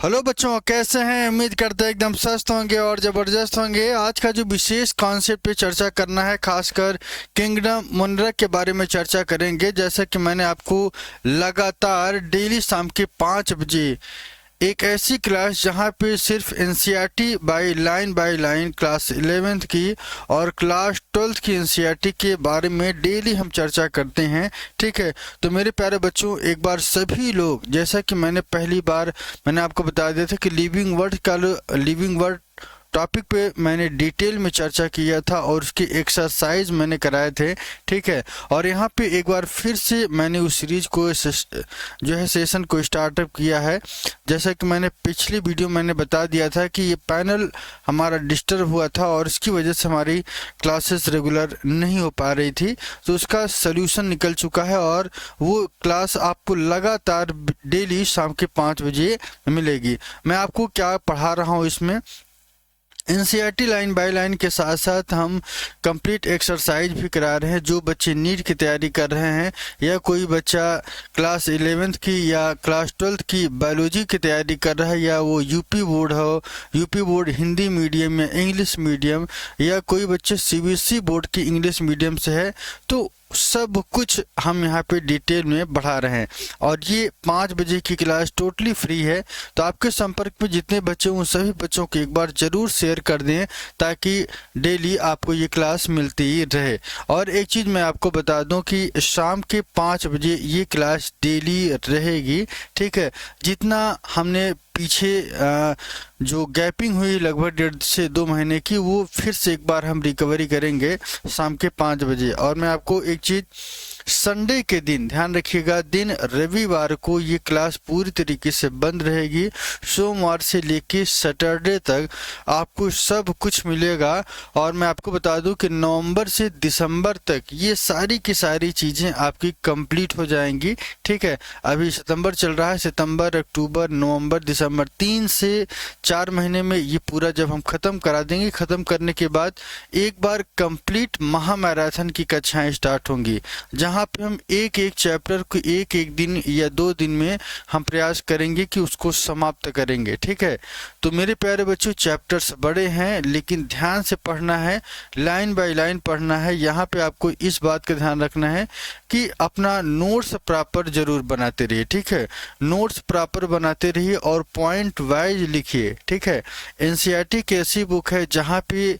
Hello बच्चों, कैसे हैं? उम्मीद करते हैं एकदम स्वस्थ होंगे और ज़बरदस्त होंगे। आज का जो विशेष कॉन्सेप्ट पे चर्चा करना है, खासकर किंगडम मोनरा के बारे में चर्चा करेंगे। जैसा कि मैंने आपको लगातार डेली शाम के 5 बजे एक ऐसी क्लास जहां पे सिर्फ NCERT by line class 11th की और क्लास 12th की एनसीईआरटी के बारे में डेली हम चर्चा करते हैं। ठीक है, तो मेरे प्यारे बच्चों, एक बार सभी लोग, जैसा कि मैंने पहली बार मैंने आपको बता दिया था कि लिविंग वर्ड टॉपिक पे मैंने डिटेल में चर्चा किया था और उसके एक्सरसाइज मैंने कराए थे। ठीक है, और यहाँ पे एक बार फिर से मैंने उस सीरीज को जो है सेशन को स्टार्टअप किया है। जैसा कि मैंने पिछली वीडियो मैंने बता दिया था कि ये पैनल हमारा डिस्टर्ब हुआ था और इसकी वजह से हमारी क्लासेस रेगुलर नहीं हो पा रही थी, तो उसका सोल्यूशन निकल चुका है और वो क्लास आपको लगातार डेली शाम के 5 बजे मिलेगी। मैं आपको क्या पढ़ा रहा हूँ इसमें, एनसीईआरटी लाइन बाय लाइन के साथ साथ हम कंप्लीट एक्सरसाइज भी करा रहे हैं। जो बच्चे नीट की तैयारी कर रहे हैं या कोई बच्चा क्लास 11th की या क्लास 12th की बायोलॉजी की तैयारी कर रहा है, या वो यूपी बोर्ड हो, यूपी बोर्ड हिंदी मीडियम या इंग्लिश मीडियम, या कोई बच्चे सीबीएसई बोर्ड की इंग्लिश मीडियम से है, तो सब कुछ हम यहाँ पे डिटेल में बढ़ा रहे हैं। और ये 5 बजे की क्लास टोटली फ्री है, तो आपके संपर्क में जितने बच्चे उन सभी बच्चों को एक बार जरूर शेयर कर दें ताकि डेली आपको ये क्लास मिलती रहे। और एक चीज़ मैं आपको बता दूं कि शाम के 5 बजे ये क्लास डेली रहेगी। ठीक है, जितना हमने पीछे जो गैपिंग हुई लगभग 1.5 से 2 महीने की, वो फिर से एक बार हम रिकवरी करेंगे शाम के 5 बजे। और मैं आपको एक चीज़, संडे के दिन ध्यान रखिएगा, दिन रविवार को ये क्लास पूरी तरीके से बंद रहेगी। सोमवार से लेके सैटरडे तक आपको सब कुछ मिलेगा। और मैं आपको बता दूं कि नवंबर से दिसंबर तक ये सारी की सारी चीज़ें आपकी कंप्लीट हो जाएंगी। ठीक है, अभी सितंबर चल रहा है, सितंबर, अक्टूबर, नवंबर, दिसंबर, 3 से 4 महीने में ये पूरा जब हम ख़त्म करा देंगे, ख़त्म करने के बाद एक बार कंप्लीट महा मैराथन की कक्षाएँ स्टार्ट होंगी, जहाँ पे हम एक एक चैप्टर को एक एक दिन या 2 दिन में हम प्रयास करेंगे कि उसको समाप्त करेंगे। ठीक है, तो मेरे प्यारे बच्चों, चैप्टर्स बड़े हैं लेकिन ध्यान से पढ़ना है, लाइन बाय लाइन पढ़ना है। यहाँ पे आपको इस बात का ध्यान रखना है कि अपना नोट्स प्रॉपर जरूर बनाते रहिए। ठीक है, नोट्स प्रॉपर बनाते रहिए और पॉइंट वाइज लिखिए। ठीक है, एनसीईआरटी की ऐसी बुक है जहाँ पे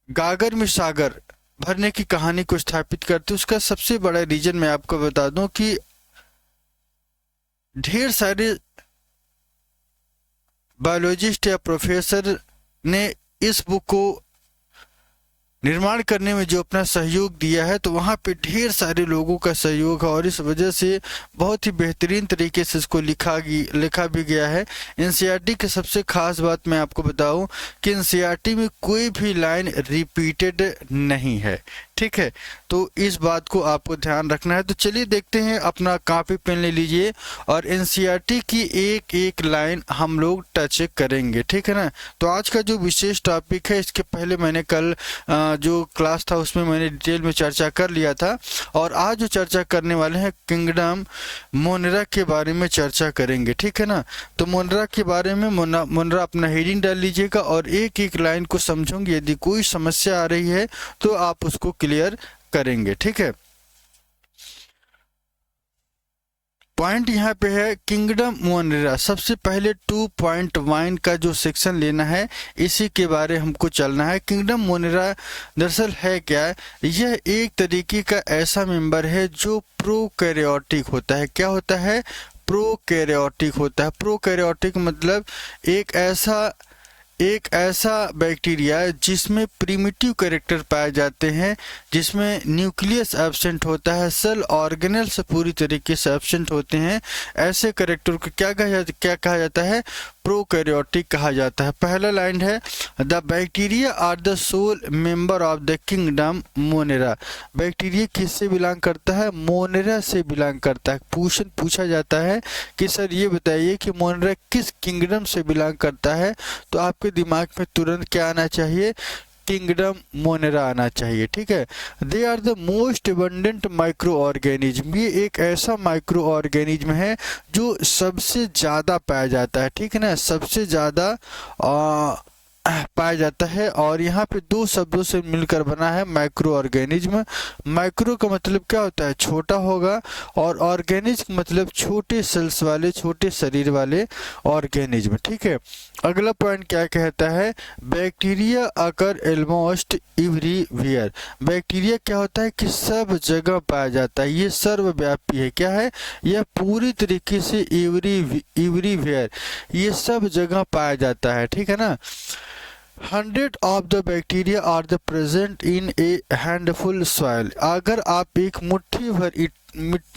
गागर में सागर भरने की कहानी को स्थापित करते। उसका सबसे बड़ा रीजन मैं आपको बता दूं कि ढेर सारे बायोलॉजिस्ट या प्रोफेसर ने इस बुक को निर्माण करने में जो अपना सहयोग दिया है, तो वहाँ पे ढेर सारे लोगों का सहयोग है और इस वजह से बहुत ही बेहतरीन तरीके से इसको लिखा भी गया है। एनसीईआरटी की सबसे खास बात मैं आपको बताऊं कि एनसीईआरटी में कोई भी लाइन रिपीटेड नहीं है। ठीक है, तो इस बात को आपको ध्यान रखना है। तो चलिए देखते हैं, अपना कॉपी पेन ले लीजिए और एनसीईआरटी की एक एक लाइन हम लोग टच करेंगे। ठीक है ना, तो आज का जो विशेष टॉपिक है, इसके पहले मैंने कल जो क्लास था उसमें मैंने डिटेल में चर्चा कर लिया था, और आज जो चर्चा करने वाले हैं किंगडम मोनरा के बारे में चर्चा करेंगे। ठीक है ना, तो मोनरा के बारे में मोनरा अपना हेडिंग डाल लीजिएगा और एक एक लाइन को समझोगे। यदि कोई समस्या आ रही है तो आप उसको क्लियर करेंगे। ठीक है, पॉइंट यहाँ पे है किंगडम मोनरा। सबसे पहले 2.1 का जो सेक्शन लेना है, इसी के बारे हमको चलना है। किंगडम मोनरा दरअसल है क्या? यह एक तरीके का ऐसा मेंबर है जो प्रोकैरियोटिक होता है। क्या होता है? प्रोकैरियोटिक होता है। प्रोकैरियोटिक मतलब एक ऐसा बैक्टीरिया जिसमें प्रिमिटिव कैरेक्टर पाए जाते हैं, जिसमें न्यूक्लियस एब्सेंट होता है, सेल ऑर्गेनेल्स पूरी तरीके से एब्सेंट होते हैं। ऐसे कैरेक्टर को क्या कहा जाता है? प्रोकैरियोटिक कहा जाता है। पहला लाइन है, the bacteria are the sole member of the kingdom Monera. Bacteria किससे बिलोंग करता है? मोनेरा से बिलोंग करता है। क्वेश्चन पूछा जाता है कि सर ये बताइए कि मोनेरा किस किंगडम से बिलोंग करता है, तो आपके दिमाग में तुरंत क्या आना चाहिए? किंगडम मोनेरा आना चाहिए। ठीक है, they are the most abundant micro organism, ये एक ऐसा माइक्रो ऑर्गेनिज्म है जो सबसे ज़्यादा पाया जाता है। ठीक है ना, सबसे ज़्यादा पाया जाता है। और यहाँ पे दो शब्दों से मिलकर बना है माइक्रो ऑर्गेनिज्म। माइक्रो का मतलब क्या होता है, छोटा होगा, और ऑर्गेनिज्म मतलब छोटे सेल्स वाले, छोटे शरीर वाले ऑर्गेनिज्म। ठीक है, अगला पॉइंट क्या कहता है, बैक्टीरिया अकर ऑलमोस्ट एवरीवेयर। बैक्टीरिया क्या होता है कि सब जगह पाया जाता है, ये सर्वव्यापी है। क्या है, यह पूरी तरीके से एवरीवेयर, ये सब जगह पाया जाता है। ठीक है ना, 100 of the bacteria are the present in a handful soil। अगर आप एक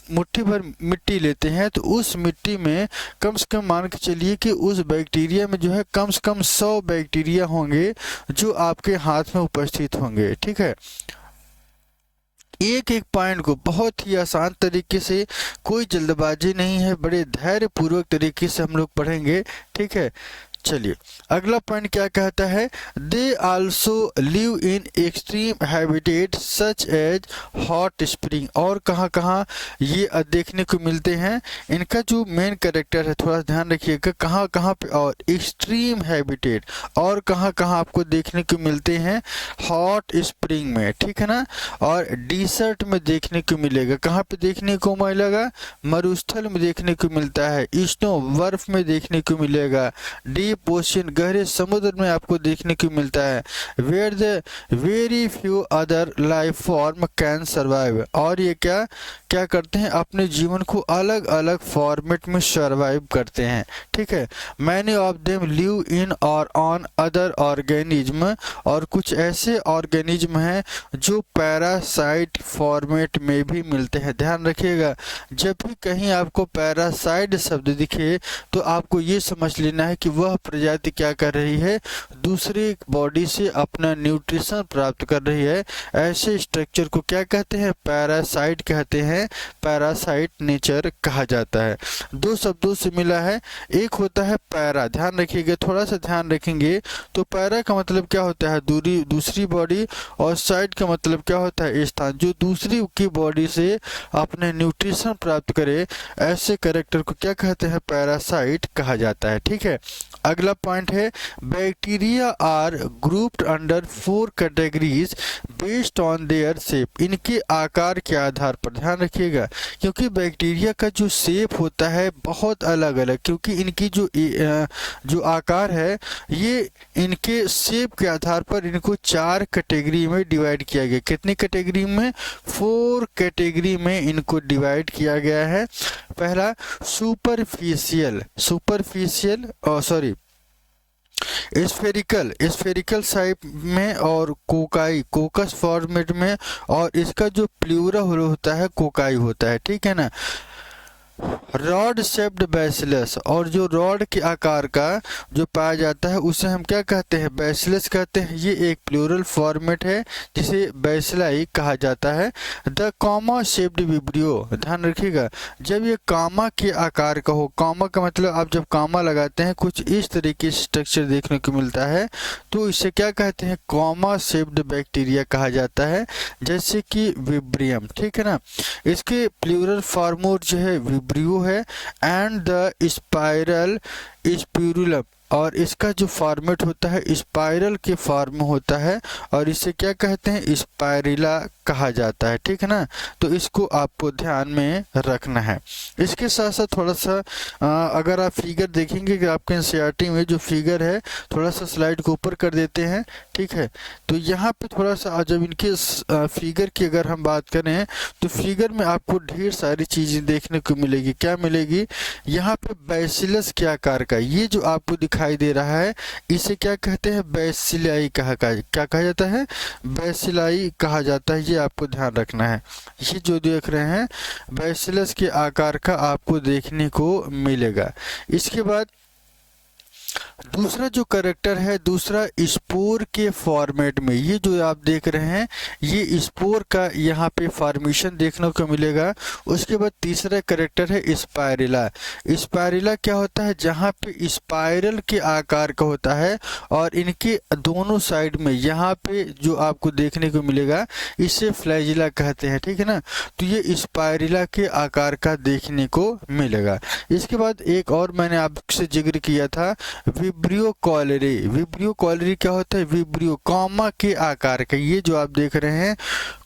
मुट्ठी भर मिट्टी लेते हैं तो उस मिट्टी में कम से कम मान के चलिए कि उस बैक्टीरिया में जो है कम से कम 100 बैक्टीरिया होंगे जो आपके हाथ में उपस्थित होंगे। ठीक है, एक एक पॉइंट को बहुत ही आसान तरीके से, कोई जल्दबाजी नहीं है, बड़े धैर्य पूर्वक तरीके से हम लोग पढ़ेंगे। ठीक है, चलिए अगला पॉइंट क्या कहता है, they also live in extreme habitat such as hot spring. और कहाँ कहाँ ये देखने को मिलते हैं, इनका जो मेन कैरेक्टर है थोड़ा ध्यान रखिएगा, कहाँ कहाँ पे, और एक्सट्रीम हैबिटेट, और कहाँ कहाँ आपको देखने को मिलते हैं, हॉट स्प्रिंग में। ठीक है ना, और डिसर्ट में देखने को मिलेगा, कहाँ पे देखने को मिलेगा, मरुस्थल में देखने को मिलता है, स्नो बर्फ में देखने को मिलेगा, डीप ओशन गहरे समुद्र में आपको देखने को मिलता है, where the very few other life form can survive. और ये क्या क्या करते हैं, अपने जीवन को अलग अलग फॉर्मेट में सर्वाइव करते हैं। ठीक है, many of them live in और ऑन अदर ऑर्गेनिज्म, और कुछ ऐसे ऑर्गेनिज्म हैं जो पैरासाइट फॉर्मेट में भी मिलते हैं। ध्यान रखिएगा, जब भी कहीं आपको पैरासाइट शब्द दिखे तो आपको ये समझ लेना है कि वह प्रजाति क्या कर रही है, दूसरी बॉडी से अपना न्यूट्रिशन प्राप्त कर रही है। ऐसे स्ट्रक्चर को क्या कहते हैं, पैरासाइट कहते हैं, पैरासाइट नेचर कहा जाता है। दो शब्दों से मिला है, एक होता है पैरा, ध्यान रखिएगा, थोड़ा सा ध्यान रखेंगे तो पैरा का मतलब क्या होता है, दूसरी बॉडी, और साइट का मतलब क्या होता है, स्थान, जो दूसरी की बॉडी से अपने न्यूट्रिशन प्राप्त करे। ऐसे कैरेक्टर को क्या कहते हैं, पैरासाइट कहा जाता है। ठीक है, अगला पॉइंट है, bacteria are grouped under 4 categories based on their shape. इनके आकार के आधार पर, ध्यान रखिएगा, क्योंकि बैक्टीरिया का जो शेप होता है बहुत अलग अलग, क्योंकि इनकी जो आकार है, ये इनके शेप के आधार पर इनको 4 कैटेगरी में डिवाइड किया गया। कितनी कैटेगरी में, 4 कैटेगरी में इनको डिवाइड किया गया है। पहला सुपरफिशियल स्फेरिकल साइप में, और कोकस फॉर्मेट में, और इसका जो प्लूरल होता है कोकाई होता है। ठीक है ना, रॉड शेप्ड बैसिलस, और जो रॉड के आकार का जो पाया जाता है उसे हम क्या कहते हैं, बैसिलस कहते हैं। ये एक प्लूरल फॉर्मेट है जिसे बैसिलाई कहा जाता है। द कॉमा शेप्ड विब्रियो, ध्यान रखिएगा, जब ये कामा के आकार का हो, कामा का मतलब आप जब कामा लगाते हैं कुछ इस तरीके से स्ट्रक्चर देखने को मिलता है, तो इसे क्या कहते हैं, कॉमा शेप्ड बैक्टीरिया कहा जाता है, जैसे कि विब्रियम। ठीक है ना, इसके प्लूरल फॉर्म जो है विब्रियो है, एंड द स्पाइरल स्पिरुलम, और इसका जो फॉर्मेट होता है स्पाइरल के फॉर्म में होता है, और इसे क्या कहते हैं, स्पाइरिला कहा जाता है। ठीक है ना, तो इसको आपको ध्यान में रखना है। इसके साथ साथ थोड़ा सा अगर आप फिगर देखेंगे कि आपके एनसीईआरटी में जो फिगर है, थोड़ा सा स्लाइड को ऊपर कर देते हैं। ठीक है, तो यहाँ पे थोड़ा सा जब इनके फिगर की अगर हम बात करें तो फिगर में आपको ढेर सारी चीज़ें देखने को मिलेगी। क्या मिलेगी, यहाँ पे बैसिलस के आकार का ये जो आपको दिखाई दे रहा है, इसे क्या कहते हैं, बैसिलाई क्या कहा जाता है, बैसिलाई कहा जाता है। ये आपको ध्यान रखना है, ये जो देख रहे हैं बैसिलस के आकार का आपको देखने को मिलेगा। इसके बाद दूसरा जो करेक्टर है, दूसरा स्पोर के फॉर्मेट में, ये जो आप देख रहे हैं ये स्पोर का यहाँ पे फॉर्मेशन देखने को मिलेगा। उसके बाद तीसरा करेक्टर है स्पाइरिला। स्पाइरिला क्या होता है, जहाँ पे स्पाइरल के आकार का होता है और इनके दोनों साइड में यहाँ पे जो आपको देखने को मिलेगा इसे फ्लैजिला कहते हैं, ठीक है ना। तो ये स्पाइरिला के आकार का देखने को मिलेगा। इसके बाद एक और मैंने आपसे जिक्र किया था विब्रियो कॉलरी। विब्रियो कॉलरी क्या होता है, विब्रियो कॉमा के आकार का, ये जो आप देख रहे हैं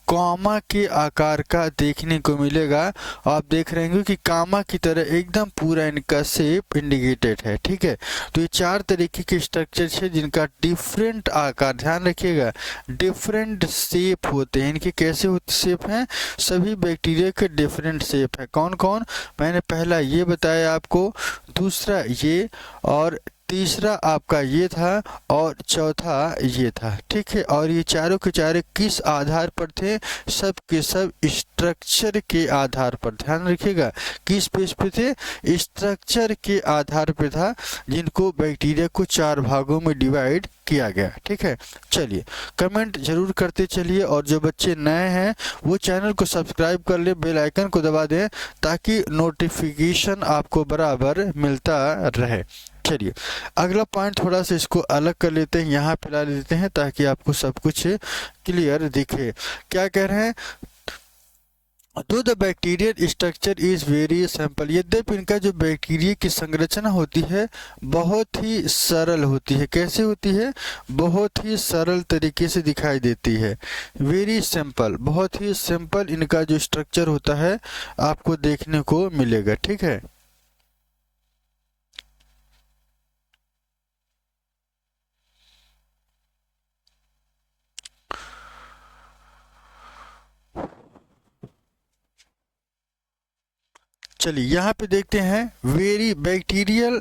कॉमा के आकार का देखने को मिलेगा। आप देख रहे हैं कि कामा की तरह एकदम पूरा इनका शेप इंडिकेटेड है, ठीक है। तो ये चार तरीके के स्ट्रक्चर है जिनका डिफरेंट आकार, ध्यान रखिएगा डिफरेंट शेप होते हैं। इनके कैसे होते शेप हैं, सभी बैक्टीरिया के डिफरेंट शेप है। कौन कौन, मैंने पहला ये बताया आपको, दूसरा ये, और तीसरा आपका ये था, और चौथा ये था, ठीक है। और ये चारों के चारों किस आधार पर थे, सब के सब स्ट्रक्चर के आधार पर, ध्यान रखिएगा किस बेस पे थे, स्ट्रक्चर के आधार पे था, जिनको बैक्टीरिया को चार भागों में डिवाइड किया गया, ठीक है। चलिए कमेंट जरूर करते चलिए, और जो बच्चे नए हैं वो चैनल को सब्सक्राइब कर ले, बेल आइकन को दबा दें ताकि नोटिफिकेशन आपको बराबर मिलता रहे। चलिए अगला पॉइंट थोड़ा सा इसको अलग कर लेते हैं, यहाँ पे ला लेते हैं ताकि आपको सब कुछ क्लियर दिखे। क्या कह रहे हैं, तो the bacterial structure is very simple. यद्यपि इनका जो बैक्टीरिया की संरचना होती है बहुत ही सरल होती है। कैसे होती है, बहुत ही सरल तरीके से दिखाई देती है। वेरी सिंपल, बहुत ही सिंपल इनका जो स्ट्रक्चर होता है आपको देखने को मिलेगा, ठीक है। चलिए यहाँ पे देखते हैं very bacterial,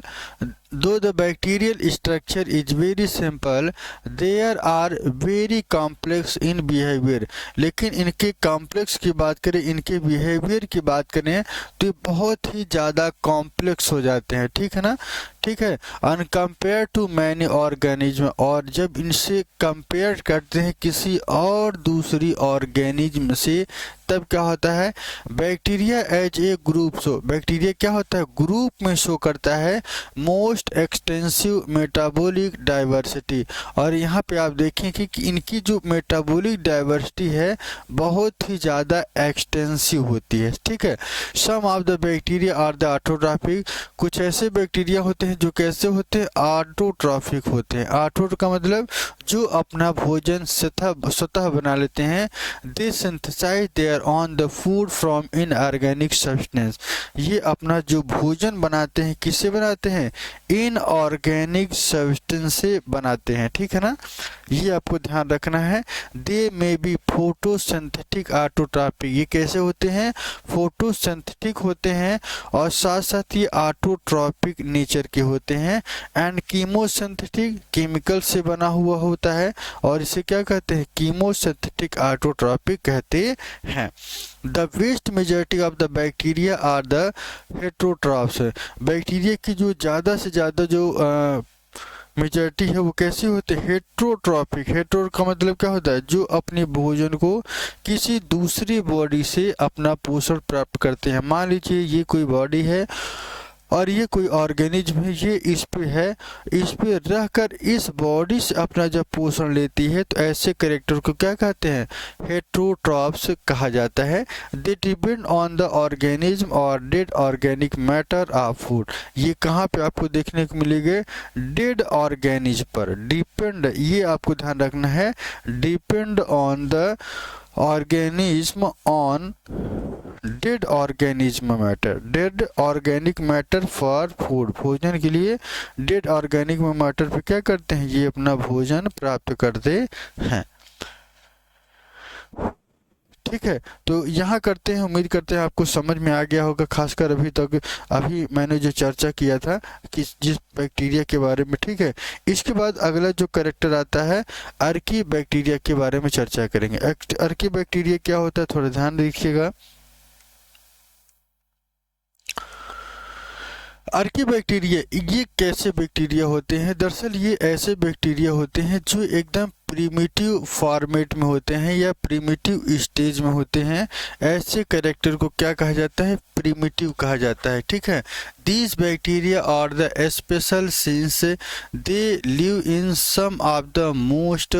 though the bacterial structure is very simple there are very complex in behaviour. लेकिन इनके कॉम्प्लेक्स की बात करें, इनके बिहेवियर की बात करें तो ये बहुत ही ज़्यादा कॉम्प्लेक्स हो जाते हैं, ठीक है ना, ठीक है। अनकम्पेयर टू मैनी ऑर्गेनिज्म, और जब इनसे कंपेयर करते हैं किसी और दूसरी ऑर्गेनिज्म से तब क्या होता है, bacteria as a group show, bacteria क्या होता है ग्रुप में शो करता है मोस्ट एक्सटेंसिव मेटाबॉलिक डाइवर्सिटी। और यहाँ पे आप देखें कि इनकी जो मेटाबॉलिक डाइवर्सिटी है बहुत ही ज़्यादा एक्सटेंसिव होती है, ठीक है। Some of the bacteria are the autotrophic, कुछ ऐसे बैक्टीरिया होते हैं जो कैसे होते हैं, ऑटोट्रॉफिक होते हैं। ऑटो का मतलब जो अपना भोजन स्वतः बना लेते हैं। They synthesize their own the food from inorganic substance, ये अपना जो भोजन बनाते हैं किससे बनाते हैं, इनऑर्गेनिक सब्सटेंस से बनाते हैं, ठीक है ना, ये आपको ध्यान रखना है। दे में बी फोटोसिंथेटिक ऑटोट्रॉपिक, ये कैसे होते हैं, फोटोसिंथेटिक होते हैं और साथ साथ ये ऑटोट्रॉपिक नेचर के होते हैं। एंड कीमोसिंथेटिक, केमिकल से बना हुआ होता है और इसे क्या कहते हैं, कीमोसिंथेटिक ऑटोट्रॉपिक कहते हैं। The vast majority of the bacteria are the heterotrophs, bacteria की जो ज़्यादा से ज़्यादा जो मेजॉरिटी है वो कैसे होते हैं, हेट्रोट्रॉपिक। हेट्रो का मतलब क्या होता है, जो अपने भोजन को किसी दूसरी बॉडी से अपना पोषण प्राप्त करते हैं। मान लीजिए ये कोई बॉडी है और ये कोई ऑर्गेनिज्म है, ये इस पे है, इस पे रहकर इस बॉडी से अपना जब पोषण लेती है तो ऐसे कैरेक्टर को क्या कहते हैं, हेट्रोट्रॉप्स कहा जाता है। They depend on the organism और dead organic matter of food, ये कहाँ पे आपको देखने को मिलेंगे, डेड ऑर्गेनिज्म पर डिपेंड, ये आपको ध्यान रखना है, depend on the organism on dead organism matter, dead organic matter for food, भोजन के लिए डेड ऑर्गेनिक मैटर पे क्या करते हैं, ये अपना भोजन प्राप्त करते हैं, ठीक है। तो यहाँ करते हैं, उम्मीद करते हैं आपको समझ में आ गया होगा, खासकर अभी तक अभी मैंने जो चर्चा किया था कि जिस बैक्टीरिया के बारे में, ठीक है। इसके बाद अगला जो कैरेक्टर आता है अर्की बैक्टीरिया के बारे में चर्चा करेंगे। अर्की बैक्टीरिया क्या होता है थोड़ा ध्यान रखिएगा। आर्कीबैक्टीरिया ये कैसे बैक्टीरिया होते हैं? दरअसल ये ऐसे बैक्टीरिया होते हैं जो एकदम प्रिमिटिव फॉर्मेट में होते हैं या प्रिमिटिव स्टेज में होते हैं। ऐसे कैरेक्टर को क्या कहा जाता है? प्रिमिटिव कहा जाता है। ठीक है, these bacteria are the special since they live in some of the most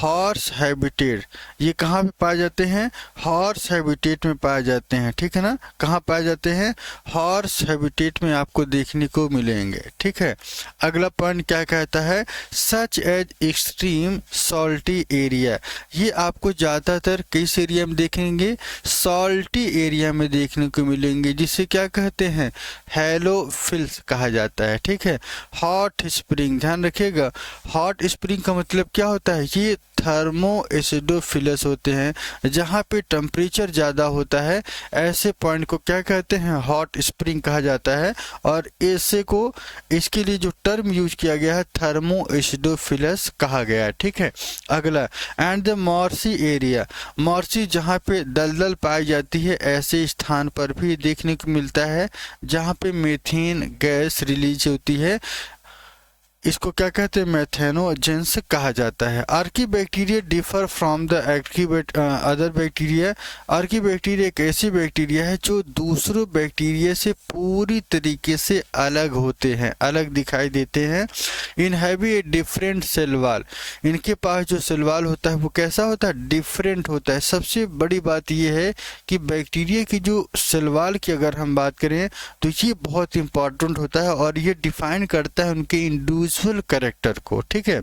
harsh habitat. ये कहाँ पे पाए जाते हैं? हॉर्स हैबिटेट में पाए जाते हैं। ठीक है ना, कहाँ पाए जाते हैं? हॉर्स हैबिटेट में आपको देखने को मिलेंगे। ठीक है, अगला पॉइंट क्या कहता है? Such as extreme salty area. ये आपको ज़्यादातर किस एरिया में देखेंगे? सॉल्टी एरिया में देखने को मिलेंगे, जिसे क्या कहते हैं? हैलोफिल्स कहा जाता है। ठीक है, हॉट स्प्रिंग, ध्यान रखिएगा, हॉट स्प्रिंग का मतलब क्या होता है? ये थर्मो एसिडोफिलस होते हैं, जहाँ पे टेम्परेचर ज़्यादा होता है। ऐसे पॉइंट को क्या कहते हैं? हॉट स्प्रिंग कहा जाता है। और ऐसे को, इसके लिए जो टर्म यूज किया गया है, थर्मो एसिडोफिलस कहा गया है। ठीक है, अगला एंड द मॉर्सी एरिया। मॉर्सी जहाँ पे दलदल पाई जाती है, ऐसे स्थान पर भी देखने को मिलता है जहाँ पे मीथेन गैस रिलीज होती है। इसको क्या कहते हैं? मैथेनोजेंस कहा जाता है। Archaebacteria differ from the other bacteria. Archaebacteria एक ऐसी बैक्टीरिया है जो दूसरों बैक्टीरिया से पूरी तरीके से अलग होते हैं, अलग दिखाई देते हैं। इन have a different cell wall. इनके पास जो सेल वॉल होता है वो कैसा होता है? डिफरेंट होता है। सबसे बड़ी बात यह है कि बैक्टीरिया की जो सेल वॉल की अगर हम बात करें तो ये बहुत इंपॉर्टेंट होता है और ये डिफाइन करता है उनके इंडिविजुअल कैरेक्टर को। ठीक है,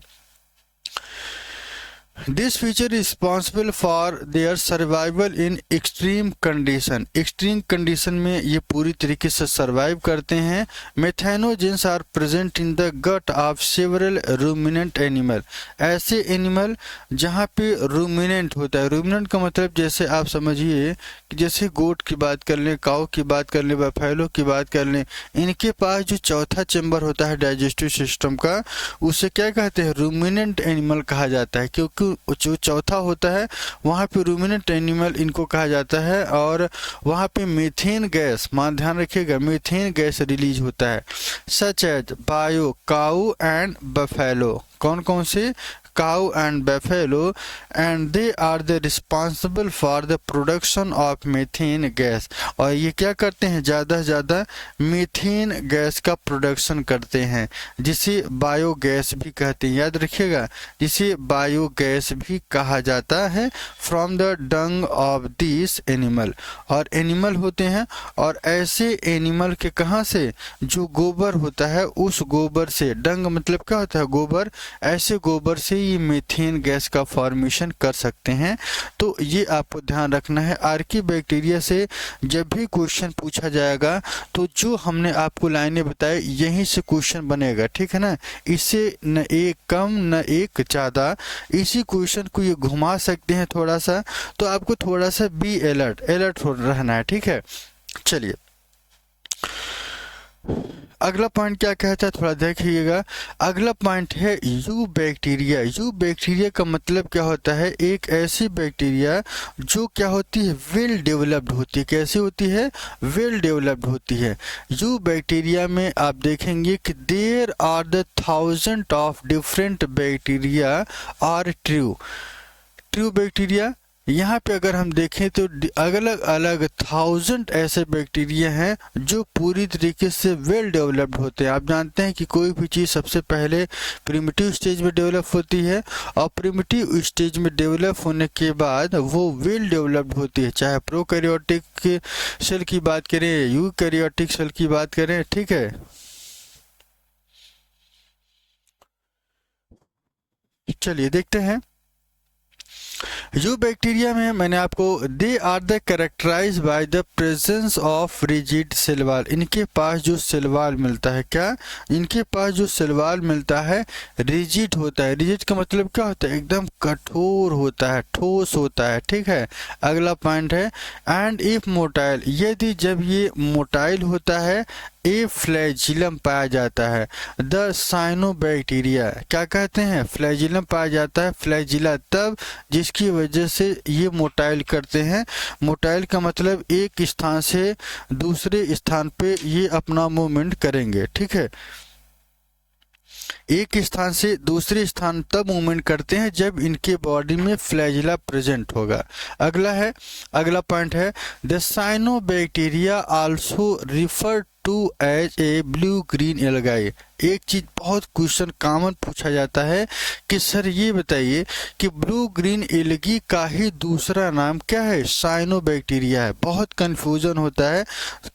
this feature is responsible for their survival in extreme condition. Extreme condition में ये पूरी तरीके से सर्वाइव करते हैं। Methanogens are present in the gut of several ruminant animal. ऐसे एनिमल जहाँ पे रूमिनेंट होता है। रूमिनेंट का मतलब जैसे आप समझिए कि जैसे गोट की बात कर लें, काऊ की बात कर लें, बफेलो की बात कर लें, इनके पास जो चौथा चैम्बर होता है डाइजेस्टिव सिस्टम का, उसे क्या कहते हैं? रूमिनेंट एनिमल कहा जाता है, क्योंकि जो चौथा होता है वहाँ पे रूमिनेंट एनिमल इनको कहा जाता है। और वहाँ पे मीथेन गैस, मान ध्यान रखिएगा, मीथेन गैस रिलीज होता है। Such as bio, cow and buffalo. कौन कौन से? Cow and buffalo, and they are the responsible for the production of methane gas. और ये क्या करते हैं? ज़्यादा से ज़्यादा मीथेन गैस का प्रोडक्शन करते हैं, जिसे बायोगैस भी कहते हैं। याद रखिएगा, जिसे बायोगैस भी कहा जाता है। From the Dang of this animal. और एनिमल होते हैं, और ऐसे एनिमल के कहाँ से? जो गोबर होता है, उस गोबर से। डंग मतलब क्या होता है? गोबर। ऐसे गोबर से ये मीथेन गैस का फॉर्मेशन कर सकते हैं। तो ये आपको ध्यान रखना है। आर्कीबैक्टीरिया से जब भी क्वेश्चन पूछा जाएगा तो जो हमने आपको लाइनें बताई यहीं से क्वेश्चन बनेगा। ठीक है ना, इससे न एक कम न एक ज़्यादा। इसी क्वेश्चन को ये घुमा सकते हैं थोड़ा सा, तो आपको थोड़ा सा बी अलर्ट रहना है। ठीक है, चलिए अगला पॉइंट क्या कहता है, थोड़ा देखिएगा। अगला पॉइंट है यू बैक्टीरिया। यू बैक्टीरिया का मतलब क्या होता है? एक ऐसी बैक्टीरिया जो क्या होती है? वेल डेवलप्ड होती है। कैसी होती है? वेल डेवलप्ड होती है। यू बैक्टीरिया में आप देखेंगे कि there are the thousand of different bacteria are true bacteria. यहाँ पे अगर हम देखें तो अलग अलग 1000 ऐसे बैक्टीरिया हैं जो पूरी तरीके से वेल डेवलप्ड होते हैं। आप जानते हैं कि कोई भी चीज़ सबसे पहले प्रिमिटिव स्टेज में डेवलप होती है, और प्रिमिटिव स्टेज में डेवलप होने के बाद वो वेल डेवलप्ड होती है। चाहे प्रोकैरियोटिक सेल की बात करें, यूकैरियोटिक सेल की बात करें। ठीक है, चलिए देखते हैं। जो बैक्टीरिया में मैंने आपको they are the characterise by the presence of rigid cell wall. इनके पास जो सेल वॉल मिलता है, क्या इनके पास जो सेल वॉल मिलता है रिजिड होता है। रिजिड का मतलब क्या होता है? एकदम कठोर होता है, ठोस होता है। ठीक है, अगला पॉइंट है एंड इफ मोटाइल। यदि जब ये मोटाइल होता है, ए फ्लैजिलम पाया जाता है। द साइनोबैक्टीरिया क्या कहते हैं? फ्लैजिलम पाया जाता है। फ्लैजिला तब जिसकी वजह से ये मोटाइल करते हैं। मोटाइल का मतलब एक स्थान से दूसरे स्थान पे ये अपना मूवमेंट करेंगे, ठीक है। एक स्थान से दूसरे स्थान तब मूवमेंट करते हैं जब इनके बॉडी में फ्लैजिला प्रेजेंट होगा। अगला पॉइंट है the cyanobacteria also refer to as a blue green algae. एक चीज बहुत क्वेश्चन कॉमन पूछा जाता है कि सर ये बताइए कि ब्लू ग्रीन एल्गी का ही दूसरा नाम क्या है? साइनोबैक्टीरिया है। बहुत कंफ्यूजन होता है।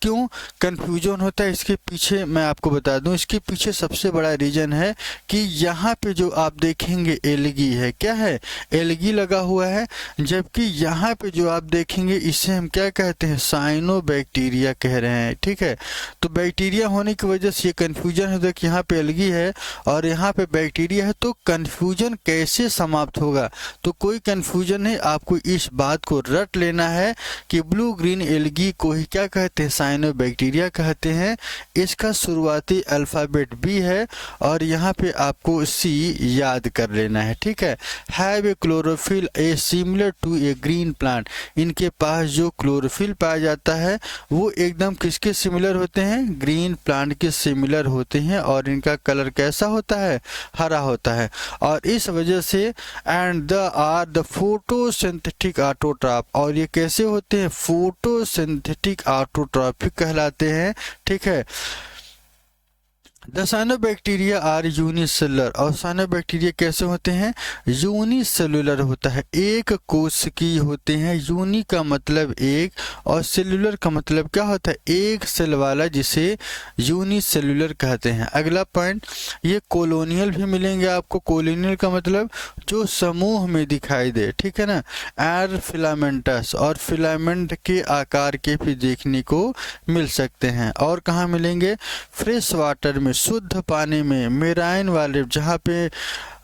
क्यों कंफ्यूजन होता है इसके पीछे मैं आपको बता दूं। इसके पीछे सबसे बड़ा रीजन है कि यहाँ पे जो आप देखेंगे एल्गी है, क्या है? एल्गी लगा हुआ है, जबकि यहाँ पे जो आप देखेंगे इसे हम क्या कहते हैं? साइनोबैक्टीरिया कह रहे हैं, ठीक है। तो बैक्टीरिया होने की वजह से ये कंफ्यूजन होता है कि यहाँ पे एल्गी है और यहाँ पे बैक्टीरिया है, तो कंफ्यूजन कैसे समाप्त होगा? तो कोई कंफ्यूजन नहीं, आपको इस बात को रट लेना है कि ब्लू ग्रीन एल्गी को ही क्या कहते हैं? साइनोबैक्टीरिया कहते हैं। इसका शुरुआती अल्फाबेट बी है और यहाँ पे आपको सी याद कर लेना है, ठीक है। Have a chlorophyll a similar to a green plant. इनके पास जो क्लोरोफिल पाया जाता है वो एकदम किसके सिमिलर होते हैं? ग्रीन प्लांट के सिमिलर होते हैं और इनका कलर कैसा होता है? हरा होता है। और इस वजह से and the are the photosynthetic autotroph, और ये कैसे होते हैं? फोटोसिंथेटिक ऑटोट्रॉफिक कहलाते हैं, ठीक है। द साइनोबैक्टीरिया आर यूनिसेलुलर, और साइनोबैक्टीरिया कैसे होते हैं? यूनिसेलुलर होता है, एक कोश की होते हैं। यूनि का मतलब एक और सेलुलर का मतलब क्या होता है? एक सेल वाला, जिसे यूनिसेलुलर कहते हैं। अगला पॉइंट, ये कॉलोनियल भी मिलेंगे आपको। कॉलोनियल का मतलब जो समूह में दिखाई दे, ठीक है ना। एर फिलामेंटस, और फिलामेंट के आकार के भी देखने को मिल सकते हैं। और कहाँ मिलेंगे? फ्रेश वाटर में, शुद्ध पानी में, मेराइन वाले, जहाँ पे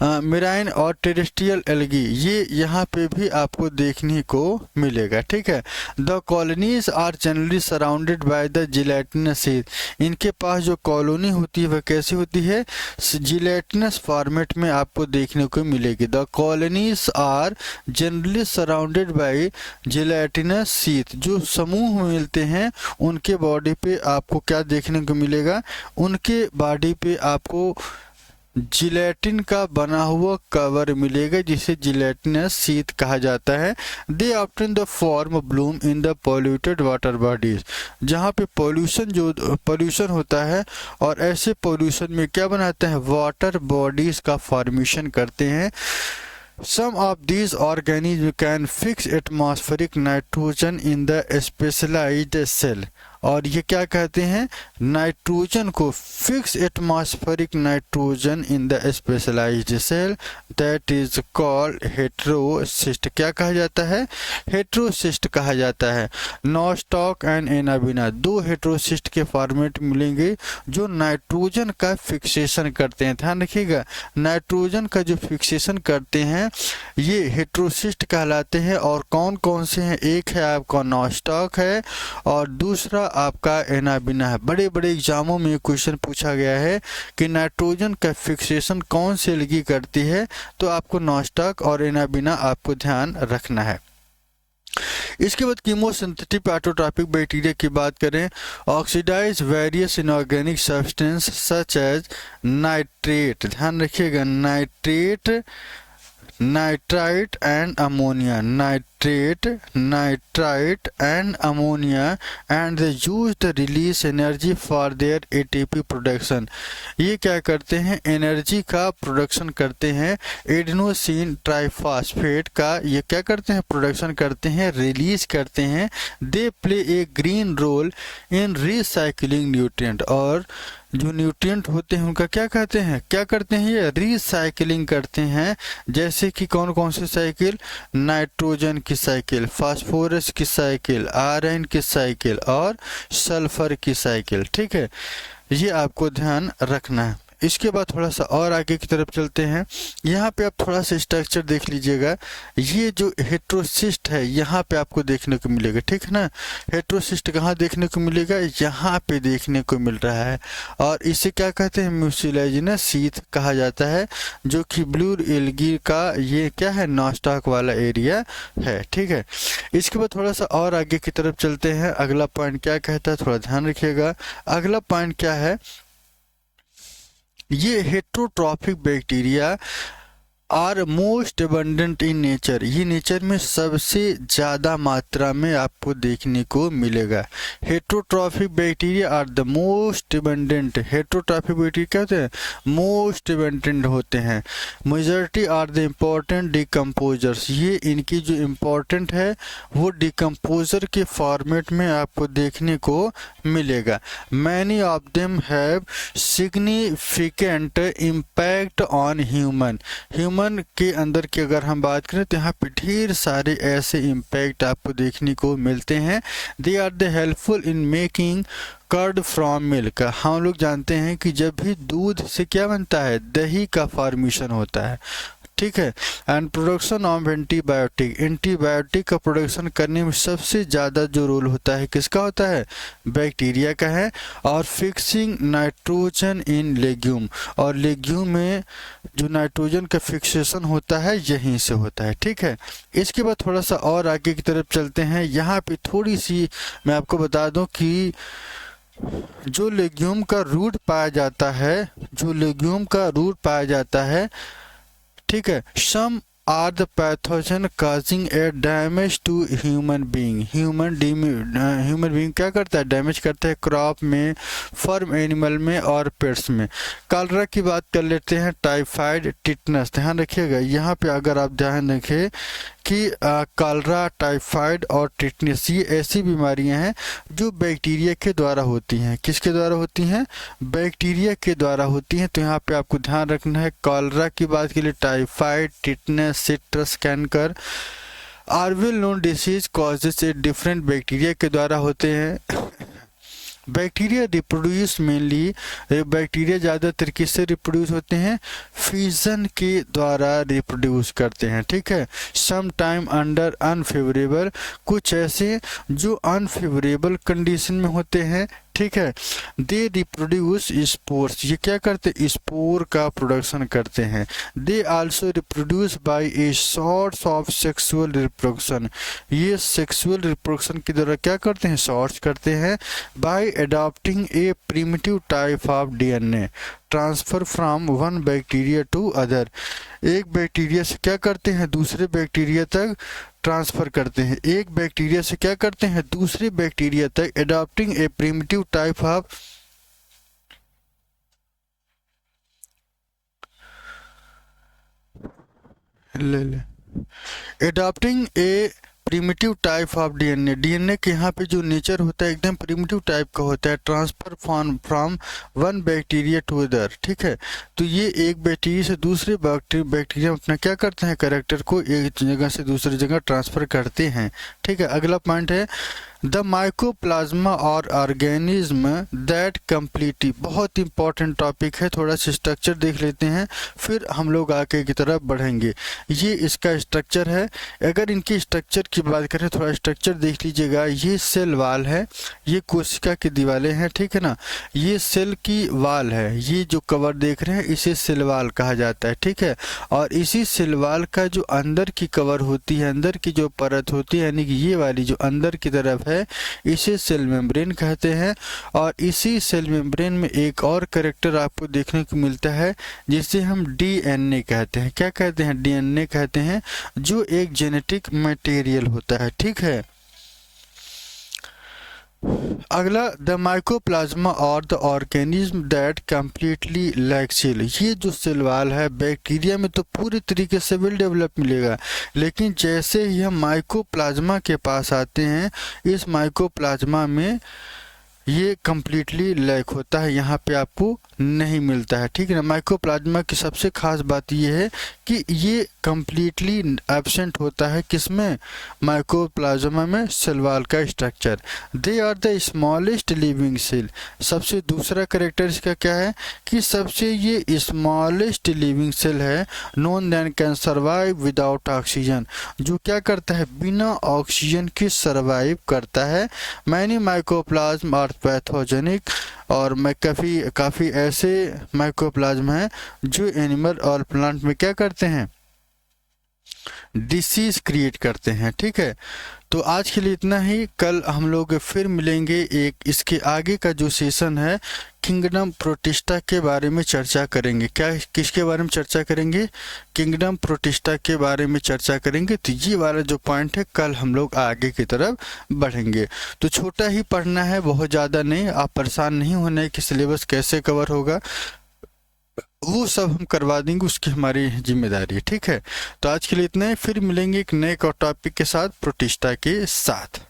मेराइन और टेरेस्ट्रियल एल्गी, ये यहाँ पे भी आपको देखने को मिलेगा, ठीक है। The colonies are generally surrounded by the gelatinous sheet. इनके पास जो कॉलोनी होती है वह कैसी होती है? जिलेटिनस फॉर्मेट में आपको देखने को मिलेगी। The colonies are generally surrounded by gelatinous sheet. जो समूह मिलते हैं उनके बॉडी पे आपको क्या देखने को मिलेगा? उनके बॉडी पे आपको जिलेटिन का बना हुआ कवर मिलेगा, जिसे जिलेटिनस शीट कहा जाता है। They often the form bloom in the polluted water bodies. जहाँ पे पॉल्यूशन होता है और ऐसे पॉल्यूशन में क्या बनाते हैं? वाटर बॉडीज का फॉर्मेशन करते हैं। Some of these organisms can fix atmospheric nitrogen in the specialized cell। और ये क्या कहते हैं? नाइट्रोजन को, fix atmospheric nitrogen in the specialised cell, that is called heterocyst. क्या कहा जाता है? हेटेरोसिस्ट कहा जाता है। नॉस्टॉक एंड एनाबिना, दो हेटेरोसिस्ट के फॉर्मेट मिलेंगे जो नाइट्रोजन का फिक्सेशन करते हैं। ध्यान रखिएगा, नाइट्रोजन का जो फिक्सेशन करते हैं ये हेटेरोसिस्ट कहलाते हैं। और कौन कौन से हैं? एक है आपका नॉस्टॉक है और दूसरा आपका एनाबिना है। बड़े बड़े एग्जामों में क्वेश्चन पूछा गया है कि नाइट्रोजन का फिक्सेशन कौन से एल्गी करती है, तो आपको नॉस्टॉक और एनाबिना आपको ध्यान रखना है। इसके बाद कीमोसिंथेटिक ऑटोट्रॉपिक बैक्टीरिया की बात करें, oxidise various inorganic substance such as nitrate. ध्यान रखिएगा, nitrate, nitrite and ammonia, nitrate, nitrite and ammonia, and they use the release energy for their ATP production. ये क्या करते हैं? एनर्जी का प्रोडक्शन करते हैं। एडेनोसिन ट्राइफॉस्फेट का ये क्या करते हैं? प्रोडक्शन करते हैं, रिलीज करते हैं। They play a green role in recycling nutrient, और जो न्यूट्रिएंट होते हैं उनका क्या कहते हैं? क्या करते हैं? ये रिसाइकलिंग करते हैं। जैसे कि कौन कौन सी साइकिल? नाइट्रोजन की साइकिल, फास्फोरस की साइकिल, आयरन की साइकिल और सल्फर की साइकिल, ठीक है। ये आपको ध्यान रखना है। इसके बाद थोड़ा सा और आगे की तरफ चलते हैं। यहाँ पे आप थोड़ा सा स्ट्रक्चर देख लीजिएगा। ये जो हेट्रोसिस्ट है यहाँ पे आपको देखने को मिलेगा, ठीक है ना। हेट्रोसिस्ट कहाँ देखने को मिलेगा, यहाँ पे देखने को मिल रहा है। और इसे क्या कहते हैं, म्यूसिलेजिनस शीथ कहा जाता है, जो कि ब्लू एल्गी का ये क्या है, नॉस्टॉक वाला एरिया है, ठीक है। इसके बाद थोड़ा सा और आगे की तरफ चलते हैं। अगला पॉइंट क्या कहता है, थोड़ा ध्यान रखिएगा। अगला पॉइंट क्या है, ये heterotrophic bacteria are most abundant in nature, ये नेचर में सबसे ज़्यादा मात्रा में आपको देखने को मिलेगा। Heterotrophic bacteria are the most abundant, heterotrophic bacteria क्या होते हैं, मोस्ट अबंडेंट होते हैं। Majority are the important decomposers, ये इनकी जो इम्पोर्टेंट है वो डिकम्पोजर के फॉर्मेट में आपको देखने को मिलेगा। Many of them have significant impact on human के अंदर की अगर हम बात करें तो यहाँ पे ढेर सारे ऐसे इम्पैक्ट आपको देखने को मिलते हैं। They are the helpful in making curd from milk, हम लोग जानते हैं कि जब भी दूध से क्या बनता है, दही का फॉर्मेशन होता है, ठीक है। And production of antibiotic, antibiotic का प्रोडक्शन करने में सबसे ज़्यादा जो रोल होता है किसका होता है, बैक्टीरिया का है। और फिक्सिंग नाइट्रोजन इन लेग्यूम, और लेग्यूम में जो नाइट्रोजन का फिक्सेशन होता है यहीं से होता है, ठीक है। इसके बाद थोड़ा सा और आगे की तरफ चलते हैं। यहाँ पे थोड़ी सी मैं आपको बता दूं कि जो लेग्यूम का रूट पाया जाता है, जो लेग्यूम का रूट पाया जाता है, ठीक है, some are the pathogen causing a damage to human being, human being क्या करता है, डैमेज करता है क्रॉप में, फर्म एनिमल में और पेट्स में। कॉलरा की बात कर लेते हैं, टाइफाइड, टिटनस, ध्यान रखिएगा यहाँ पे अगर आप ध्यान रखें कि कॉलरा, टाइफाइड और टिटनस ये ऐसी बीमारियां हैं जो बैक्टीरिया के द्वारा होती हैं। किसके द्वारा होती हैं, बैक्टीरिया के द्वारा होती हैं। तो यहाँ पे आपको ध्यान रखना है, कॉलरा की बात के लिए typhoid, tetanus, citrus canker are well known disease causes a different bacteria के द्वारा होते हैं। बैक्टीरिया रिप्रोड्यूस मेनली, बैक्टीरिया ज़्यादातर किससे रिप्रोड्यूस होते हैं, फ्यूजन के द्वारा रिप्रोड्यूस करते हैं, ठीक है। सम टाइम अंडर अनफेवरेबल, कुछ ऐसे जो अनफेवरेबल कंडीशन में होते हैं, ठीक है। दे रिप्रोड्यूस स्पोर्स, ये क्या करते हैं, स्पोर का प्रोडक्शन करते हैं। They also reproduce by a sorts of sexual reproduction, ये सेक्सुअल रिप्रोडक्शन के द्वारा क्या करते हैं, सॉर्ट्स करते हैं। By adopting a primitive type of DNA transfer from one bacteria to other, एक बैक्टीरिया से क्या करते हैं, दूसरे बैक्टीरिया तक ट्रांसफर करते हैं, एक बैक्टीरिया से क्या करते हैं, दूसरे बैक्टीरिया तक। Adopting a primitive type of, adopting a primitive type of DNA, DNA के यहाँ पे जो नेचर होता है एकदम प्रिमिटिव टाइप का होता है। Transfer from one bacteria to other, ठीक है। तो ये एक बैक्टीरिया से दूसरे बैक्टीरिया अपना क्या करते हैं, कैरेक्टर को एक जगह से दूसरी जगह ट्रांसफर करते हैं, ठीक है। अगला पॉइंट है द माइकोप्लाज्मा और ऑर्गेनिज्म दैट कम्प्लीटली, बहुत इंपॉर्टेंट टॉपिक है, थोड़ा सा स्ट्रक्चर देख लेते हैं फिर हम लोग आगे की तरफ बढ़ेंगे। ये इसका स्ट्रक्चर है। अगर इनकी स्ट्रक्चर की बात करें, थोड़ा स्ट्रक्चर देख लीजिएगा। ये सेल वाल है, ये कोशिका की दीवारें हैं, ठीक है ना। ये सेल की वाल है, ये जो कवर देख रहे हैं इसे सेल वाल कहा जाता है, ठीक है। और इसी सेल वाल का जो अंदर की कवर होती है, अंदर की जो परत होती है, यानी कि ये वाली जो अंदर की तरफ है, इसे सेल मेम्ब्रेन कहते हैं। और इसी सेल मेम्ब्रेन में एक और कैरेक्टर आपको देखने को मिलता है जिसे हम डीएनए कहते हैं। क्या कहते हैं, डीएनए कहते हैं, जो एक जेनेटिक मटेरियल होता है, ठीक है। अगला the mycoplasma are the organism that completely lack cell, ये जो सेल वाल है बैक्टीरिया में तो पूरी तरीके से वेल डेवलप मिलेगा, लेकिन जैसे ही हम माइकोप्लाज्मा के पास आते हैं, इस माइकोप्लाज्मा में ये कम्प्लीटली लैक होता है, यहाँ पे आपको नहीं मिलता है, ठीक है ना। माइकोप्लाज्मा की सबसे खास बात ये है कि ये कम्प्लीटली एब्सेंट होता है किसमें, माइकोप्लाज्मा में सेल वॉल का structure. They are the smallest living cell. सबसे दूसरा करेक्टर इसका क्या है कि सबसे ये स्मॉलेस्ट लिविंग सेल है, non than can survive without oxygen, जो क्या करता है, बिना ऑक्सीजन के सर्वाइव करता है। मैनी माइकोप्लाज्म आर पैथोजेनिक, और मैं काफ़ी ऐसे माइकोप्लाज्म हैं जो एनिमल और प्लांट में क्या करते हैं, डिसीज क्रिएट करते हैं, ठीक है। तो आज के लिए इतना ही, कल हम लोग फिर मिलेंगे। एक इसके आगे का जो सेशन है किंगडम प्रोटिस्टा के बारे में चर्चा करेंगे। क्या किसके बारे में चर्चा करेंगे, किंगडम प्रोटिस्टा के बारे में चर्चा करेंगे। तो ये वाला जो पॉइंट है कल हम लोग आगे की तरफ बढ़ेंगे। तो छोटा ही पढ़ना है, बहुत ज़्यादा नहीं। आप परेशान नहीं होने कि सिलेबस कैसे कवर होगा, वो सब हम करवा देंगे, उसकी हमारी जिम्मेदारी है, ठीक है। तो आज के लिए इतना ही, फिर मिलेंगे एक नए टॉपिक के साथ, प्रोटिस्टा के साथ।